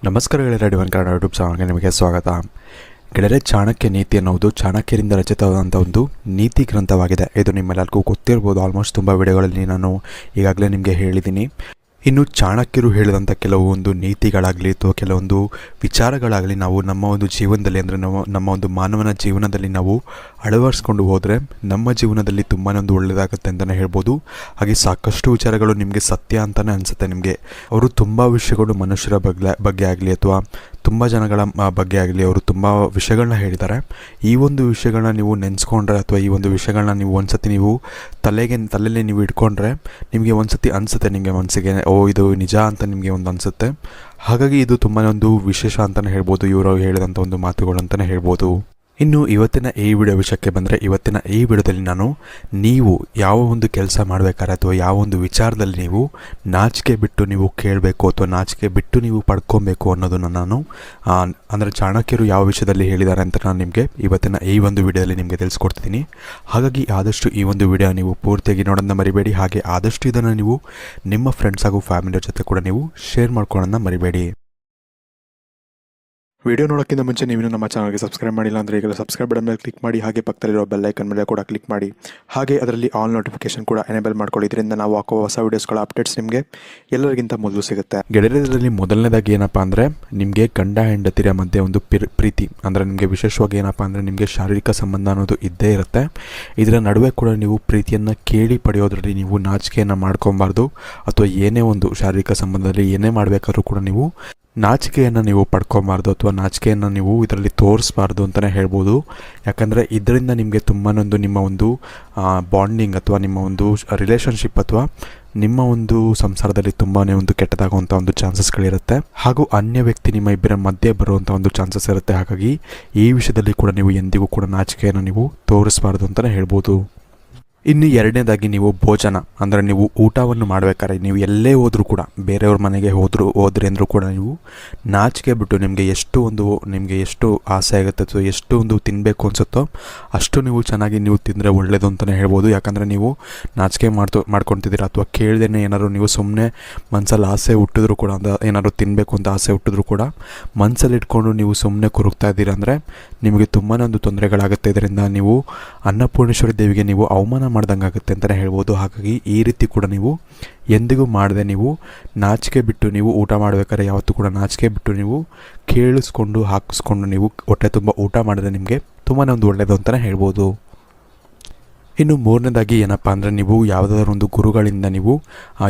ನಮಸ್ಕಾರ ಗೆಳೆಯರೆ, divine Kannada YouTube ಚಾನಲ್ಗೆ ನಿಮಗೆ ಸ್ವಾಗತ. ಗೆಳೆಯರೆ, ಚಾಣಕ್ಯ ನೀತಿ ಅನ್ನೋದು ಚಾಣಕ್ಯರಿಂದ ರಚಿತವಾದಂಥ ಒಂದು ನೀತಿ ಗ್ರಂಥವಾಗಿದೆ. ಇದು ನಿಮ್ಮೆಲ್ಲರಿಗೂ ಗೊತ್ತಿರ್ಬೋದು. ಆಲ್ಮೋಸ್ಟ್ ತುಂಬ ವಿಡಿಯೋಗಳಲ್ಲಿ ನಾನು ಈಗಾಗಲೇ ನಿಮಗೆ ಹೇಳಿದ್ದೀನಿ. ಇನ್ನು ಚಾಣಕ್ಯರು ಹೇಳಿದಂಥ ಕೆಲವೊಂದು ನೀತಿಗಳಾಗಲಿ ಅಥವಾ ಕೆಲವೊಂದು ವಿಚಾರಗಳಾಗಲಿ ನಾವು ನಮ್ಮ ಒಂದು ಜೀವನದಲ್ಲಿ, ಅಂದರೆ ನಮ್ಮ ಒಂದು ಮಾನವನ ಜೀವನದಲ್ಲಿ ನಾವು ಅಳವಡಿಸ್ಕೊಂಡು ಹೋದರೆ ನಮ್ಮ ಜೀವನದಲ್ಲಿ ತುಂಬಾ ಒಂದು ಒಳ್ಳೆಯದಾಗುತ್ತೆ ಅಂತಲೇ ಹೇಳ್ಬೋದು. ಹಾಗೆ ಸಾಕಷ್ಟು ವಿಚಾರಗಳು ನಿಮಗೆ ಸತ್ಯ ಅಂತಲೇ ಅನಿಸುತ್ತೆ. ನಿಮಗೆ ಅವರು ತುಂಬ ವಿಷಯಗಳು ಮನುಷ್ಯರ ಬಗ್ಗೆ ಆಗಲಿ ಅಥವಾ ತುಂಬ ಜನಗಳ ಬಗ್ಗೆ ಆಗಲಿ ಅವರು ತುಂಬ ವಿಷಯಗಳನ್ನ ಹೇಳಿದ್ದಾರೆ. ಈ ಒಂದು ವಿಷಯಗಳನ್ನ ನೀವು ನೆನೆಸ್ಕೊಂಡ್ರೆ ಅಥವಾ ಈ ಒಂದು ವಿಷಯಗಳನ್ನ ನೀವು ಒಂದ್ಸತಿ ನೀವು ತಲೆಯಲ್ಲಿ ನೀವು ಇಟ್ಕೊಂಡ್ರೆ ನಿಮಗೆ ಒಂದ್ಸತಿ ಅನಿಸುತ್ತೆ, ನಿಮಗೆ ಮನಸ್ಸಿಗೆ ಇದು ನಿಜ ಅಂತ ನಿಮಗೆ ಒಂದು ಅನಿಸುತ್ತೆ. ಹಾಗಾಗಿ ಇದು ತುಂಬಾ ಒಂದು ವಿಶೇಷ ಅಂತಲೇ ಹೇಳ್ಬೋದು, ಇವರು ಹೇಳಿದಂಥ ಒಂದು ಮಾತುಗಳು ಅಂತಲೇ ಹೇಳ್ಬೋದು. ಇನ್ನು ಇವತ್ತಿನ ಈ ವಿಡಿಯೋ ವಿಷಯಕ್ಕೆ ಬಂದರೆ, ಇವತ್ತಿನ ಈ ವಿಡಿಯೋದಲ್ಲಿ ನಾನು ನೀವು ಯಾವ ಒಂದು ಕೆಲಸ ಮಾಡಬೇಕಾದ್ರೆ ಅಥವಾ ಯಾವ ಒಂದು ವಿಚಾರದಲ್ಲಿ ನೀವು ನಾಚಿಕೆ ಬಿಟ್ಟು ನೀವು ಕೇಳಬೇಕು ಅಥವಾ ನಾಚಿಕೆ ಬಿಟ್ಟು ನೀವು ಪಡ್ಕೊಬೇಕು ಅನ್ನೋದನ್ನು ನಾನು ಅಂದರೆ ಚಾಣಕ್ಯರು ಯಾವ ವಿಷಯದಲ್ಲಿ ಹೇಳಿದ್ದಾರೆ ಅಂತ ನಾನು ನಿಮಗೆ ಇವತ್ತಿನ ಈ ಒಂದು ವಿಡಿಯೋದಲ್ಲಿ ನಿಮಗೆ ತಿಳಿಸ್ಕೊಡ್ತಿದ್ದೀನಿ. ಹಾಗಾಗಿ ಆದಷ್ಟು ಈ ಒಂದು ವಿಡಿಯೋ ನೀವು ಪೂರ್ತಿಯಾಗಿ ನೋಡೋದನ್ನ ಮರಿಬೇಡಿ. ಹಾಗೆ ಆದಷ್ಟು ಇದನ್ನು ನೀವು ನಿಮ್ಮ ಫ್ರೆಂಡ್ಸ್ ಹಾಗೂ ಫ್ಯಾಮಿಲಿಯ ಜೊತೆ ಕೂಡ ನೀವು ಶೇರ್ ಮಾಡ್ಕೊಳ್ಳೋದನ್ನ ಮರಿಬೇಡಿ. ವಿಡಿಯೋ ನೋಡೋಕ್ಕಿಂತ ಮುಂಚೆ ನೀವು ನಮ್ಮ ಚಾನಲ್ಗೆ ಸಬ್ಸ್ಕ್ರೈಬ್ ಮಾಡಿಲ್ಲ ಅಂದರೆ ಈಗಲೇ ಸಬ್ಸ್ಕ್ರೈಬ್ ಬಟನ್ ಮೇಲೆ ಕ್ಲಿಕ್ ಮಾಡಿ. ಹಾಗೆ ಪಕ್ಕದಲ್ಲಿರೋ ಬೆಲ್ ಐಕನ್ ಮೇಲೆ ಕೂಡ ಕ್ಲಿಕ್ ಮಾಡಿ. ಹಾಗೆ ಅದರಲ್ಲಿ ಆಲ್ ನೋಟಿಫಿಕೇಶನ್ ಕೂಡ ಎನೇಬಲ್ ಮಾಡ್ಕೊಳ್ಳಿ. ಇದರಿಂದ ನಾವು ಹಾಕುವ ಹೊಸ ವೀಡಿಯೋಸ್ಗಳ ಅಪ್ಡೇಟ್ಸ್ ನಿಮಗೆ ಎಲ್ಲರಿಗಿಂತ ಮೊದಲು ಸಿಗುತ್ತೆ. ಗೆಳೆಯರಲ್ಲಿ ಮೊದಲನೇದಾಗಿ ಏನಪ್ಪ ಅಂದರೆ, ನಿಮಗೆ ಗಂಡ ಹೆಂಡತಿರ ಮಧ್ಯೆ ಒಂದು ಪ್ರೀತಿ ಅಂದರೆ ನಿಮಗೆ ವಿಶೇಷವಾಗಿ ಏನಪ್ಪ ಅಂದರೆ ನಿಮಗೆ ಶಾರೀರಿಕ ಸಂಬಂಧ ಅನ್ನೋದು ಇದ್ದೇ ಇರುತ್ತೆ. ಇದರ ನಡುವೆ ಕೂಡ ನೀವು ಪ್ರೀತಿಯನ್ನು ಕೇಳಿ ಪಡೆಯೋದ್ರಲ್ಲಿ ನೀವು ನಾಚಿಕೆಯನ್ನು ಮಾಡ್ಕೊಬಾರ್ದು. ಅಥವಾ ಏನೇ ಒಂದು ಶಾರೀರಿಕ ಸಂಬಂಧದಲ್ಲಿ ಏನೇ ಮಾಡಬೇಕಾದ್ರೂ ಕೂಡ ನೀವು ನಾಚಿಕೆಯನ್ನು ನೀವು ಪಡ್ಕೊಬಾರ್ದು ಅಥವಾ ನಾಚಿಕೆಯನ್ನು ನೀವು ಇದರಲ್ಲಿ ತೋರಿಸ್ಬಾರ್ದು ಅಂತಲೇ ಹೇಳ್ಬೋದು. ಯಾಕಂದರೆ ಇದರಿಂದ ನಿಮಗೆ ತುಂಬಾ ನಿಮ್ಮ ಒಂದು ಬಾಂಡಿಂಗ್ ಅಥವಾ ನಿಮ್ಮ ಒಂದು ರಿಲೇಷನ್ಶಿಪ್ ಅಥವಾ ನಿಮ್ಮ ಒಂದು ಸಂಸಾರದಲ್ಲಿ ತುಂಬಾ ಒಂದು ಕೆಟ್ಟದಾಗುವಂಥ ಒಂದು ಚಾನ್ಸಸ್ಗಳಿರುತ್ತೆ. ಹಾಗೂ ಅನ್ಯ ವ್ಯಕ್ತಿ ನಿಮ್ಮ ಇಬ್ಬರ ಮಧ್ಯೆ ಬರುವಂಥ ಒಂದು ಚಾನ್ಸಸ್ ಇರುತ್ತೆ. ಹಾಗಾಗಿ ಈ ವಿಷಯದಲ್ಲಿ ಕೂಡ ನೀವು ಎಂದಿಗೂ ಕೂಡ ನಾಚಿಕೆಯನ್ನು ನೀವು ತೋರಿಸ್ಬಾರ್ದು ಅಂತಲೇ ಹೇಳ್ಬೋದು. ಇನ್ನು ಎರಡನೇದಾಗಿ ನೀವು ಭೋಜನ ಅಂದರೆ ನೀವು ಊಟವನ್ನು ಮಾಡಬೇಕಾದ್ರೆ ನೀವು ಎಲ್ಲೇ ಹೋದರೂ ಕೂಡ, ಬೇರೆಯವ್ರ ಮನೆಗೆ ಹೋದ್ರಿ ಅಂದರೂ ಕೂಡ ನೀವು ನಾಚಿಕೆ ಬಿಟ್ಟು ನಿಮಗೆ ಎಷ್ಟು ಆಸೆ ಆಗುತ್ತೆ ಅಥವಾ ಎಷ್ಟು ಒಂದು ತಿನ್ನಬೇಕು ಅನಿಸುತ್ತೋ ಅಷ್ಟು ನೀವು ಚೆನ್ನಾಗಿ ನೀವು ತಿಂದರೆ ಒಳ್ಳೆಯದು ಅಂತಲೇ ಹೇಳ್ಬೋದು. ಯಾಕಂದರೆ ನೀವು ನಾಚಿಕೆ ಮಾಡ್ಕೊತಿದ್ದೀರಾ ಅಥವಾ ಕೇಳ್ದೇನೆ ಏನಾದ್ರು ನೀವು ಸುಮ್ಮನೆ ಮನಸ್ಸಲ್ಲಿ ಆಸೆ ಹುಟ್ಟಿದ್ರು ಕೂಡ, ಏನಾದ್ರು ತಿನ್ನಬೇಕು ಅಂತ ಆಸೆ ಹುಟ್ಟಿದ್ರು ಕೂಡ ಮನಸ್ಸಲ್ಲಿ ಇಟ್ಕೊಂಡು ನೀವು ಸುಮ್ಮನೆ ಕೊರಗ್ತಾ ಇದ್ದೀರಾ ಅಂದರೆ ನಿಮಗೆ ತುಂಬಾ ಒಂದು ತೊಂದರೆಗಳಾಗುತ್ತೆ. ಇದರಿಂದ ನೀವು ಅನ್ನಪೂರ್ಣೇಶ್ವರಿ ದೇವಿಗೆ ನೀವು ಅವಮಾನ ಮಾಡ್ದಂಗೆ ಆಗುತ್ತೆ ಅಂತಲೇ ಹೇಳ್ಬೋದು. ಹಾಗಾಗಿ ಈ ರೀತಿ ಕೂಡ ನೀವು ಎಂದಿಗೂ ಮಾಡದೆ ನೀವು ನಾಚಿಕೆ ಬಿಟ್ಟು ನೀವು ಊಟ ಮಾಡಬೇಕಾದ್ರೆ ಯಾವತ್ತೂ ಕೂಡ ನಾಚಿಕೆ ಬಿಟ್ಟು ನೀವು ಹಾಕಿಸ್ಕೊಂಡು ನೀವು ಹೊಟ್ಟೆ ತುಂಬ ಊಟ ಮಾಡಿದ್ರೆ ನಿಮಗೆ ತುಂಬಾ ಒಂದು ಒಳ್ಳೆಯದು ಅಂತಲೇ ಹೇಳ್ಬೋದು. ಇನ್ನು ಮೂರನೇದಾಗಿ ಏನಪ್ಪ ಅಂದರೆ, ನೀವು ಯಾವುದಾದ್ರೂ ಒಂದು ಗುರುಗಳಿಂದ ನೀವು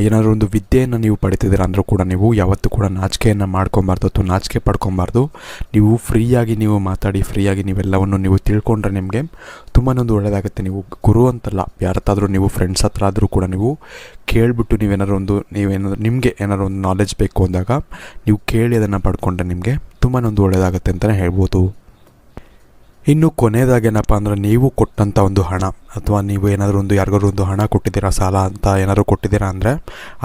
ಏನಾದರೂ ಒಂದು ವಿದ್ಯೆಯನ್ನು ನೀವು ಪಡಿತಿದ್ದೀರ ಅಂದರೂ ಕೂಡ ನೀವು ಯಾವತ್ತೂ ಕೂಡ ನಾಚಿಕೆಯನ್ನು ಮಾಡ್ಕೊಬಾರ್ದು ಅಥವಾ ನಾಚಿಕೆ ಪಡ್ಕೊಬಾರ್ದು. ನೀವು ಫ್ರೀಯಾಗಿ ನೀವು ಮಾತಾಡಿ ಫ್ರೀಯಾಗಿ ನೀವೆಲ್ಲವನ್ನು ನೀವು ತಿಳ್ಕೊಂಡ್ರೆ ನಿಮಗೆ ತುಂಬಾ ಒಂದು ಒಳ್ಳೆಯದಾಗುತ್ತೆ. ನೀವು ಗುರು ಅಂತಲ್ಲ, ಯಾರತ್ತಾದರೂ ನೀವು ಫ್ರೆಂಡ್ಸ್ ಹತ್ರ ಆದರೂ ಕೂಡ ನೀವು ಕೇಳಿಬಿಟ್ಟು ನಿಮಗೆ ಏನಾದ್ರು ಒಂದು ನಾಲೆಜ್ ಬೇಕು ಅಂದಾಗ ನೀವು ಕೇಳಿ ಅದನ್ನು ಪಡ್ಕೊಂಡ್ರೆ ನಿಮಗೆ ತುಂಬಾ ಒಂದು ಒಳ್ಳೆಯದಾಗುತ್ತೆ ಅಂತಲೇ ಹೇಳ್ಬೋದು. ಇನ್ನು ಕೊನೆಯದಾಗೇನಪ್ಪ ಅಂದರೆ, ನೀವು ಕೊಟ್ಟಂಥ ಒಂದು ಹಣ ಅಥವಾ ನೀವು ಏನಾದರೂ ಒಂದು ಯಾರಿಗಾದ್ರು ಒಂದು ಹಣ ಕೊಟ್ಟಿದ್ದೀರಾ, ಸಾಲ ಅಂತ ಏನಾದರೂ ಕೊಟ್ಟಿದ್ದೀರಾ ಅಂದರೆ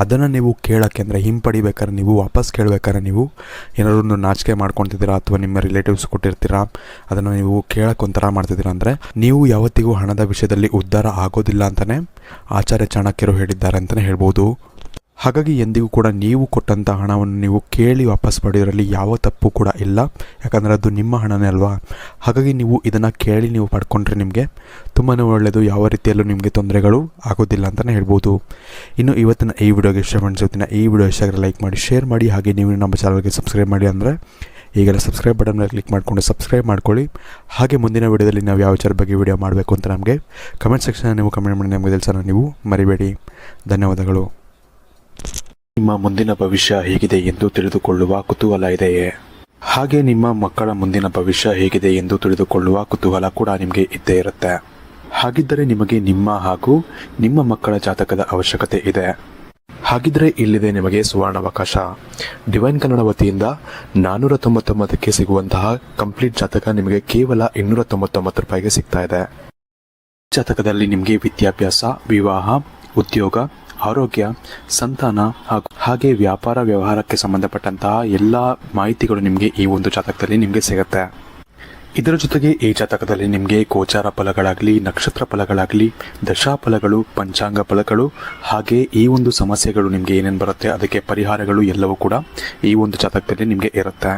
ಅದನ್ನು ನೀವು ಕೇಳೋಕ್ಕೆ ಅಂದರೆ ಹಿಂಪಡಿಬೇಕಾದ್ರೆ ನೀವು ವಾಪಸ್ ಕೇಳಬೇಕಾದ್ರೆ ನೀವು ಏನಾದರೂ ಒಂದು ನಾಚಿಕೆ ಮಾಡ್ಕೊತಿದ್ದೀರಾ ಅಥವಾ ನಿಮ್ಮ ರಿಲೇಟಿವ್ಸ್ ಕೊಟ್ಟಿರ್ತೀರಾ ಅದನ್ನು ನೀವು ಕೇಳೋಕ್ಕೆ ಒಂಥರ ಮಾಡ್ತಿದ್ದೀರಾ ಅಂದರೆ ನೀವು ಯಾವತ್ತಿಗೂ ಹಣದ ವಿಷಯದಲ್ಲಿ ಉದ್ಧಾರ ಆಗೋದಿಲ್ಲ ಅಂತಲೇ ಆಚಾರ್ಯ ಚಾಣಕ್ಯರು ಹೇಳಿದ್ದಾರೆ ಅಂತಲೇ ಹೇಳ್ಬೋದು. ಹಾಗಾಗಿ ಎಂದಿಗೂ ಕೂಡ ನೀವು ಕೊಟ್ಟಂಥ ಹಣವನ್ನು ನೀವು ಕೇಳಿ ವಾಪಸ್ ಪಡೆಯೋದ್ರಲ್ಲಿ ಯಾವ ತಪ್ಪು ಕೂಡ ಇಲ್ಲ. ಯಾಕಂದರೆ ಅದು ನಿಮ್ಮ ಹಣನೇ ಅಲ್ವಾ. ಹಾಗಾಗಿ ನೀವು ಇದನ್ನು ಕೇಳಿ ನೀವು ಪಡ್ಕೊಂಡ್ರೆ ನಿಮಗೆ ತುಂಬಾ ಒಳ್ಳೆಯದು. ಯಾವ ರೀತಿಯಲ್ಲೂ ನಿಮಗೆ ತೊಂದರೆಗಳು ಆಗೋದಿಲ್ಲ ಅಂತಲೇ ಹೇಳ್ಬೋದು. ಇನ್ನು ಇವತ್ತಿನ ಈ ವಿಡಿಯೋಗೆ ಇಷ್ಟ ಇವತ್ತಿನ ಈ ವಿಡಿಯೋ ಇಷ್ಟ ಆದರೆ ಲೈಕ್ ಮಾಡಿ, ಶೇರ್ ಮಾಡಿ. ಹಾಗೆ ನೀವು ನಮ್ಮ ಚಾನಲ್ಗೆ ಸಬ್ಸ್ಕ್ರೈಬ್ ಮಾಡಿ ಅಂದರೆ ಈಗೆಲ್ಲ ಸಬ್ಸ್ಕ್ರೈಬ್ ಬಟನ್ ಮೇಲೆ ಕ್ಲಿಕ್ ಮಾಡಿಕೊಂಡು ಸಬ್ಸ್ಕ್ರೈಬ್ ಮಾಡ್ಕೊಳ್ಳಿ. ಹಾಗೆ ಮುಂದಿನ ವಿಡಿಯೋದಲ್ಲಿ ನಾವು ಯಾವ ವಿಚಾರ ಬಗ್ಗೆ ವಿಡಿಯೋ ಮಾಡಬೇಕು ಅಂತ ನಮಗೆ ಕಮೆಂಟ್ ಸೆಕ್ಷನ್ ನೀವು ಕಮೆಂಟ್ ಮಾಡಿ ನಮಗೆ ತಿಳಿಸೋಣ ನೀವು ಮರಿಬೇಡಿ. ಧನ್ಯವಾದಗಳು. ನಿಮ್ಮ ಮುಂದಿನ ಭವಿಷ್ಯ ಹೇಗಿದೆ ಎಂದು ತಿಳಿದುಕೊಳ್ಳುವ ಕುತೂಹಲ ಇದೆಯೇ? ಹಾಗೆ ನಿಮ್ಮ ಮಕ್ಕಳ ಮುಂದಿನ ಭವಿಷ್ಯ ಹೇಗಿದೆ ಎಂದು ತಿಳಿದುಕೊಳ್ಳುವ ಕುತೂಹಲ ಕೂಡ ನಿಮಗೆ ಇದ್ದೇ ಇರುತ್ತೆ. ಹಾಗಿದ್ದರೆ ನಿಮಗೆ ನಿಮ್ಮ ಹಾಗೂ ನಿಮ್ಮ ಮಕ್ಕಳ ಜಾತಕದ ಅವಶ್ಯಕತೆ ಇದೆ. ಹಾಗಿದ್ರೆ ಇಲ್ಲಿದೆ ನಿಮಗೆ ಸುವರ್ಣಾವಕಾಶ. ಡಿವೈನ್ ಕನ್ನಡ ವತಿಯಿಂದ 499ಕ್ಕೆ ಸಿಗುವಂತಹ ಕಂಪ್ಲೀಟ್ ಜಾತಕ ನಿಮಗೆ ಕೇವಲ 299 ರೂಪಾಯಿಗೆ ಸಿಗ್ತಾ ಇದೆ. ಜಾತಕದಲ್ಲಿ ನಿಮಗೆ ವಿದ್ಯಾಭ್ಯಾಸ, ವಿವಾಹ, ಉದ್ಯೋಗ, ಆರೋಗ್ಯ, ಸಂತಾನ ಹಾಗೆ ವ್ಯಾಪಾರ ವ್ಯವಹಾರಕ್ಕೆ ಸಂಬಂಧಪಟ್ಟಂತಹ ಎಲ್ಲ ಮಾಹಿತಿಗಳು ನಿಮಗೆ ಈ ಒಂದು ಜಾತಕದಲ್ಲಿ ನಿಮಗೆ ಸಿಗುತ್ತೆ. ಇದರ ಜೊತೆಗೆ ಈ ಜಾತಕದಲ್ಲಿ ನಿಮಗೆ ಗೋಚಾರ ಫಲಗಳಾಗಲಿ, ನಕ್ಷತ್ರ ಫಲಗಳಾಗಲಿ, ದಶಾಫಲಗಳು, ಪಂಚಾಂಗ ಫಲಗಳು, ಹಾಗೆ ಈ ಒಂದು ಸಮಸ್ಯೆಗಳು ನಿಮಗೆ ಏನೇನು ಬರುತ್ತೆ ಅದಕ್ಕೆ ಪರಿಹಾರಗಳು ಎಲ್ಲವೂ ಕೂಡ ಈ ಒಂದು ಜಾತಕದಲ್ಲಿ ನಿಮಗೆ ಇರುತ್ತೆ.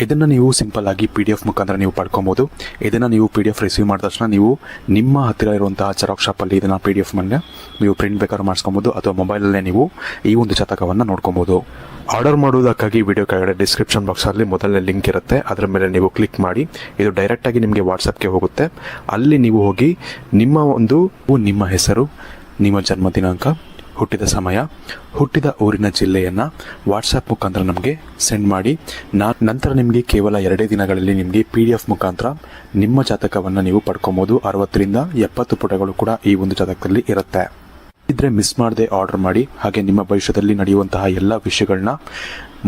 ಇದನ್ನು ನೀವು ಸಿಂಪಲ್ ಆಗಿ PDF ಮುಖಾಂತರ ನೀವು ಪಡ್ಕೊಬೋದು. ಇದನ್ನು ನೀವು PDF ರಿಸೀವ್ ಮಾಡಿದ ತಕ್ಷಣ ನೀವು ನಿಮ್ಮ ಹತ್ತಿರ ಇರುವಂತಹ ಜೆರಾಕ್ಸ್ ಶಾಪಲ್ಲಿ ಇದನ್ನು PDF ಮೇಲೆ ನೀವು ಪ್ರಿಂಟ್ ಬೇಕಾದ್ರೂ ಮಾಡಿಸ್ಕೊಬೋದು, ಅಥವಾ ಮೊಬೈಲಲ್ಲೇ ನೀವು ಈ ಒಂದು ಜಾತಕವನ್ನು ನೋಡ್ಕೊಬೋದು. ಆರ್ಡರ್ ಮಾಡುವುದಕ್ಕಾಗಿ ವಿಡಿಯೋ ಕೆಳಗಡೆ ಡಿಸ್ಕ್ರಿಪ್ಷನ್ ಬಾಕ್ಸಲ್ಲಿ ಮೊದಲನೇ ಲಿಂಕ್ ಇರುತ್ತೆ, ಅದರ ಮೇಲೆ ನೀವು ಕ್ಲಿಕ್ ಮಾಡಿ ಇದು ಡೈರೆಕ್ಟಾಗಿ ನಿಮಗೆ ವಾಟ್ಸಪ್ಗೆ ಹೋಗುತ್ತೆ. ಅಲ್ಲಿ ನೀವು ಹೋಗಿ ನಿಮ್ಮ ಹೆಸರು, ನಿಮ್ಮ ಜನ್ಮ ದಿನಾಂಕ, ಹುಟ್ಟಿದ ಸಮಯ, ಹುಟ್ಟಿದ ಊರಿನ ಜಿಲ್ಲೆಯನ್ನು ವಾಟ್ಸಪ್ ಮುಖಾಂತರ ನಮಗೆ ಸೆಂಡ್ ಮಾಡಿ, ನಂತರ ನಿಮಗೆ ಕೇವಲ 2 ದಿನಗಳಲ್ಲಿ ನಿಮಗೆ PDF ಮುಖಾಂತರ ನಿಮ್ಮ ಜಾತಕವನ್ನು ನೀವು ಪಡ್ಕೊಬೋದು. 60 ರಿಂದ 70 ಪುಟಗಳು ಕೂಡ ಈ ಒಂದು ಜಾತಕದಲ್ಲಿ ಇರುತ್ತೆ. ಇದ್ರೆ ಮಿಸ್ ಮಾಡದೆ ಆರ್ಡರ್ ಮಾಡಿ, ಹಾಗೆ ನಿಮ್ಮ ಭವಿಷ್ಯದಲ್ಲಿ ನಡೆಯುವಂತಹ ಎಲ್ಲ ವಿಷಯಗಳನ್ನ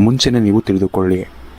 ಮುಂಚೆನೇ ನೀವು ತಿಳಿದುಕೊಳ್ಳಿ.